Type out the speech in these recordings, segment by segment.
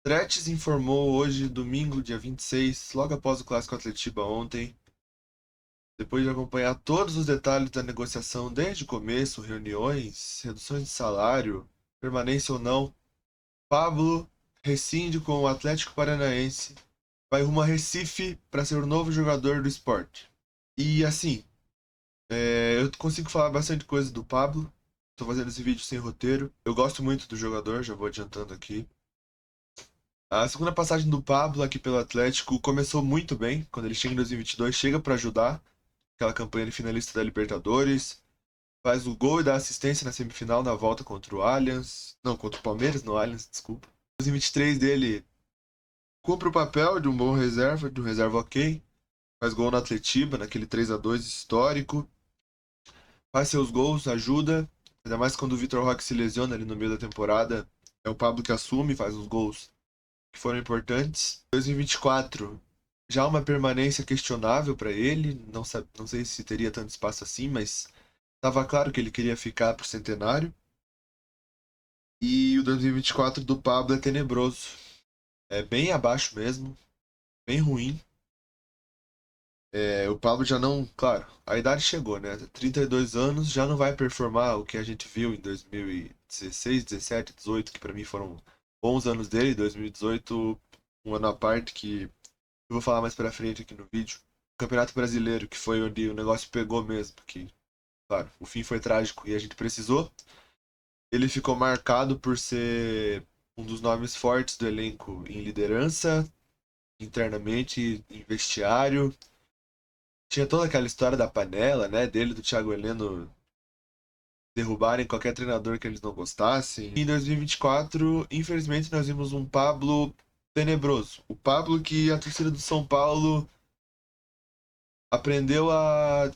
Tretes informou hoje, domingo, dia 26, logo após o Clássico Atletiba ontem, depois de acompanhar todos os detalhes da negociação desde o começo, reuniões, reduções de salário, permanência ou não, Pablo rescinde com o Atlético Paranaense, vai rumo a Recife para ser o novo jogador do esporte. E assim, eu consigo falar bastante coisa do Pablo, tô fazendo esse vídeo sem roteiro, eu gosto muito do jogador, já vou adiantando aqui. A segunda passagem do Pablo aqui pelo Atlético começou muito bem. Quando ele chega em 2022, chega para ajudar. Aquela campanha de finalista da Libertadores. Faz o gol e dá assistência na semifinal na volta contra o Allianz. Não, contra o Palmeiras, no Allianz, desculpa. Em 2023 dele cumpre o papel de um bom reserva, de um reserva ok. Faz gol na Atletiba, naquele 3-2 histórico. Faz seus gols, ajuda. Ainda mais quando o Vitor Roque se lesiona ali no meio da temporada. É o Pablo que assume, faz os gols que foram importantes. 2024, já uma permanência questionável para ele, não sei se teria tanto espaço assim, mas estava claro que ele queria ficar pro centenário. E o 2024 do Pablo é tenebroso. É bem abaixo mesmo, bem ruim. O Pablo já não, claro, a idade chegou, né? 32 anos, já não vai performar o que a gente viu em 2016, 17, 18, que para mim foram bons anos dele. 2018, um ano à parte que eu vou falar mais pra frente aqui no vídeo. O Campeonato Brasileiro, que foi onde o negócio pegou mesmo, porque, claro, o fim foi trágico e a gente precisou. Ele ficou marcado por ser um dos nomes fortes do elenco em liderança, internamente, em vestiário. Tinha toda aquela história da panela, né, dele, do Thiago Heleno derrubarem qualquer treinador que eles não gostassem. Em 2024, infelizmente, nós vimos um Pablo tenebroso. O Pablo que a torcida do São Paulo aprendeu a.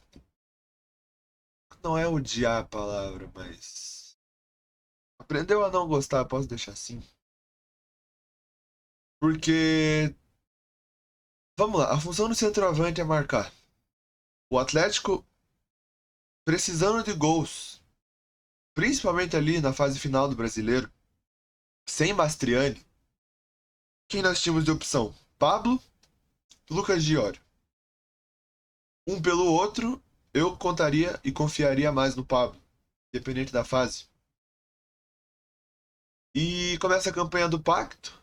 Não é odiar a palavra, mas. Aprendeu a não gostar, posso deixar assim. Porque. Vamos lá, a função do centroavante é marcar. O Atlético precisando de gols, principalmente ali na fase final do brasileiro, sem Mastriani. Quem nós tínhamos de opção? Pablo, Lucas Diori. Um pelo outro, eu contaria e confiaria mais no Pablo, independente da fase. E começa a campanha do Pacto.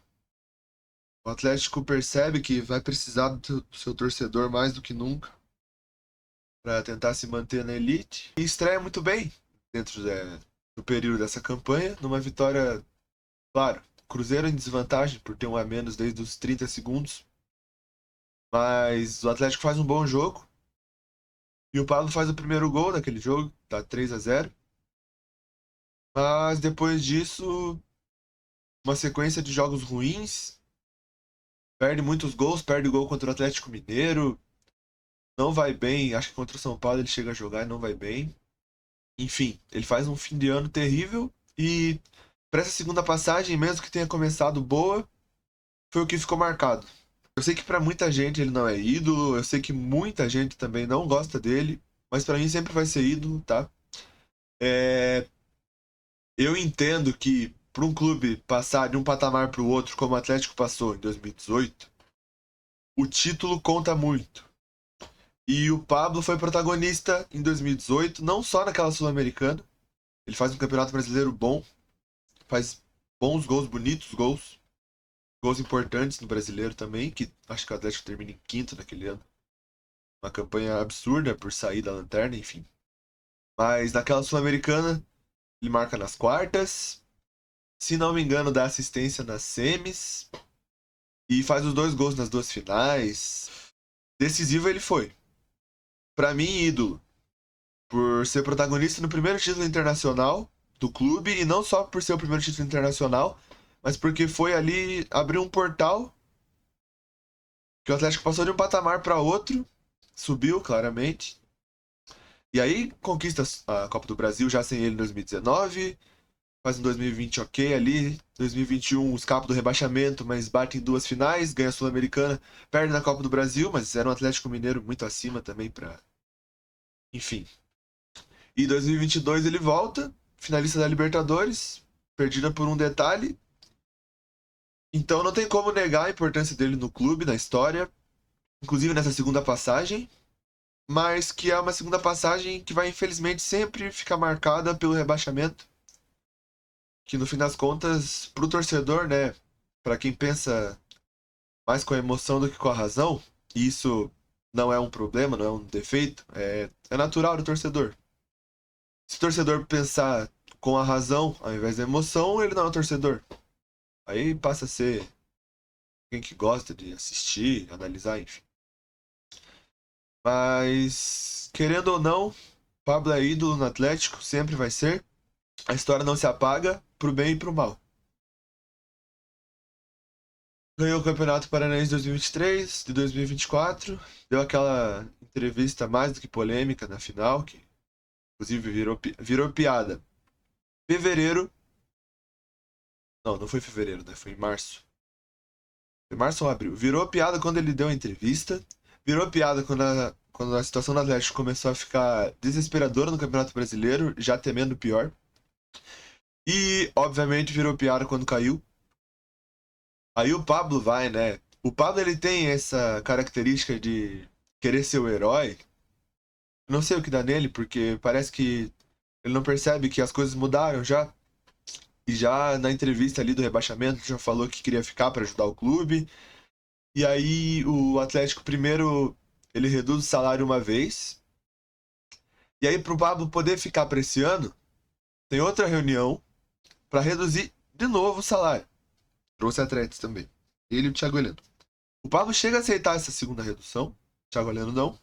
O Atlético percebe que vai precisar do seu torcedor mais do que nunca para tentar se manter na elite. E estreia muito bem dentro do período dessa campanha, numa vitória, claro, Cruzeiro em desvantagem por ter um a menos desde os 30 segundos, mas o Atlético faz um bom jogo e o Pablo faz o primeiro gol daquele jogo, tá 3-0. Mas depois disso, uma sequência de jogos ruins, perde muitos gols, perde gol contra o Atlético Mineiro, não vai bem, acho que contra o São Paulo ele chega a jogar e não vai bem. Enfim, ele faz um fim de ano terrível e para essa segunda passagem, mesmo que tenha começado boa, foi o que ficou marcado. Eu sei que para muita gente ele não é ídolo, eu sei que muita gente também não gosta dele, mas para mim sempre vai ser ídolo, tá? É, eu entendo que para um clube passar de um patamar para o outro, como o Atlético passou em 2018, o título conta muito. E o Pablo foi protagonista em 2018, não só naquela Sul-Americana. Ele faz um campeonato brasileiro bom, faz bons gols, bonitos gols. Gols importantes no brasileiro também, que acho que o Atlético termina em quinto naquele ano. Uma campanha absurda por sair da lanterna, enfim. Mas naquela Sul-Americana, ele marca nas quartas. Se não me engano, dá assistência nas semis. E faz os dois gols nas duas finais. Decisivo ele foi. Pra mim, ídolo. Por ser protagonista no primeiro título internacional do clube. E não só por ser o primeiro título internacional, mas porque foi ali abrir um portal que o Atlético passou de um patamar para outro, subiu claramente. E aí conquista a Copa do Brasil já sem ele em 2019, faz um 2020 ok ali, 2021 escapa do rebaixamento, mas bate em duas finais, ganha a Sul-Americana, perde na Copa do Brasil, mas era um Atlético Mineiro muito acima também para, enfim. E 2022 ele volta, finalista da Libertadores, perdida por um detalhe, Então não tem como negar a importância dele no clube, na história, inclusive nessa segunda passagem, mas que é uma segunda passagem que vai infelizmente sempre ficar marcada pelo rebaixamento, que no fim das contas, pro torcedor, né, para quem pensa mais com a emoção do que com a razão, e isso não é um problema, não é um defeito, é natural do torcedor. Se o torcedor pensar com a razão ao invés da emoção, ele não é um torcedor. Aí passa a ser quem que gosta de assistir, analisar, enfim. Mas, querendo ou não, Pablo é ídolo no Atlético, sempre vai ser. A história não se apaga, pro bem e pro mal. Ganhou o Campeonato Paranaense 2023, de 2024. Deu aquela entrevista mais do que polêmica na final, que inclusive virou piada. Fevereiro. Não, não foi fevereiro, né? Foi em março. Foi março ou abril? Virou piada quando ele deu a entrevista. Virou piada quando a situação do Atlético começou a ficar desesperadora no Campeonato Brasileiro, já temendo o pior. E, obviamente, virou piada quando caiu. Aí o Pablo vai, né? O Pablo ele tem essa característica de querer ser o herói. Não sei o que dá nele, porque parece que ele não percebe que as coisas mudaram já. E já na entrevista ali do rebaixamento já falou que queria ficar para ajudar o clube. E aí o Atlético primeiro ele reduz o salário uma vez. E aí pro Pablo poder ficar para esse ano, tem outra reunião para reduzir de novo o salário. Trouxe atletas também. Ele e o Thiago Heleno. O Pablo chega a aceitar essa segunda redução. O Thiago Heleno não.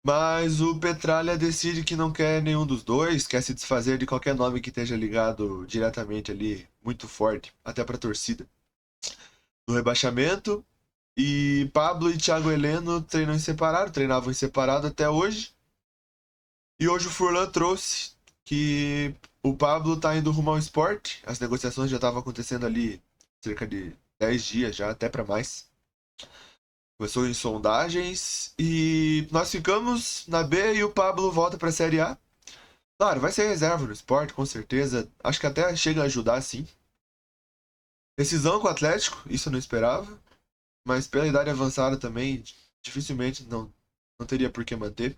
Mas o Petralha decide que não quer nenhum dos dois, quer se desfazer de qualquer nome que esteja ligado diretamente ali, muito forte, até pra torcida. No rebaixamento, e Pablo e Thiago Heleno treinam em separado, treinavam em separado até hoje. E hoje o Furlan trouxe que o Pablo tá indo rumo ao esporte, as negociações já estavam acontecendo ali cerca de 10 dias já, até pra mais. Começou em sondagens e nós ficamos na B e o Pablo volta pra Série A. Claro, vai ser reserva no esporte, com certeza. Acho que até chega a ajudar, sim. Decisão com o Atlético, isso eu não esperava. Mas pela idade avançada também, dificilmente não teria por que manter.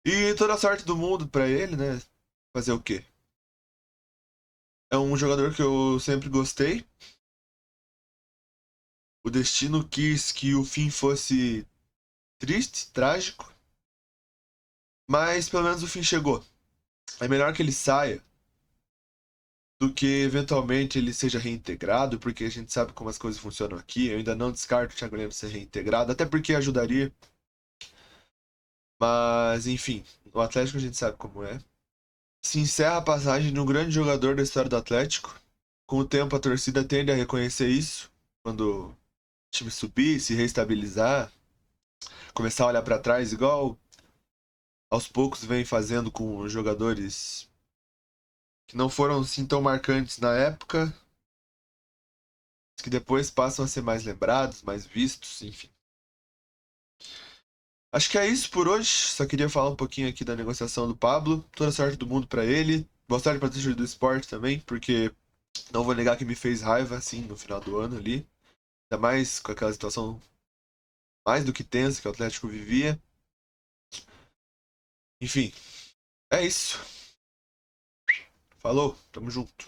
E toda a sorte do mundo pra ele, né? Fazer o quê? É um jogador que eu sempre gostei. O destino quis que o fim fosse triste, trágico. Mas pelo menos o fim chegou. É melhor que ele saia do que eventualmente ele seja reintegrado, porque a gente sabe como as coisas funcionam aqui. Eu ainda não descarto o Thiago Heleno ser reintegrado, até porque ajudaria. Mas, enfim, o Atlético a gente sabe como é. Se encerra a passagem de um grande jogador da história do Atlético. Com o tempo, a torcida tende a reconhecer isso. Quando o time subir, se reestabilizar, começar a olhar para trás, igual aos poucos vem fazendo com os jogadores que não foram assim tão marcantes na época, que depois passam a ser mais lembrados, mais vistos, enfim. Acho que é isso por hoje. Só queria falar um pouquinho aqui da negociação do Pablo. Toda sorte do mundo pra ele. Boa sorte pra torcida do esporte também, porque não vou negar que me fez raiva, assim, no final do ano ali. Ainda mais com aquela situação mais do que tensa que o Atlético vivia. Enfim, é isso. Falou, tamo junto.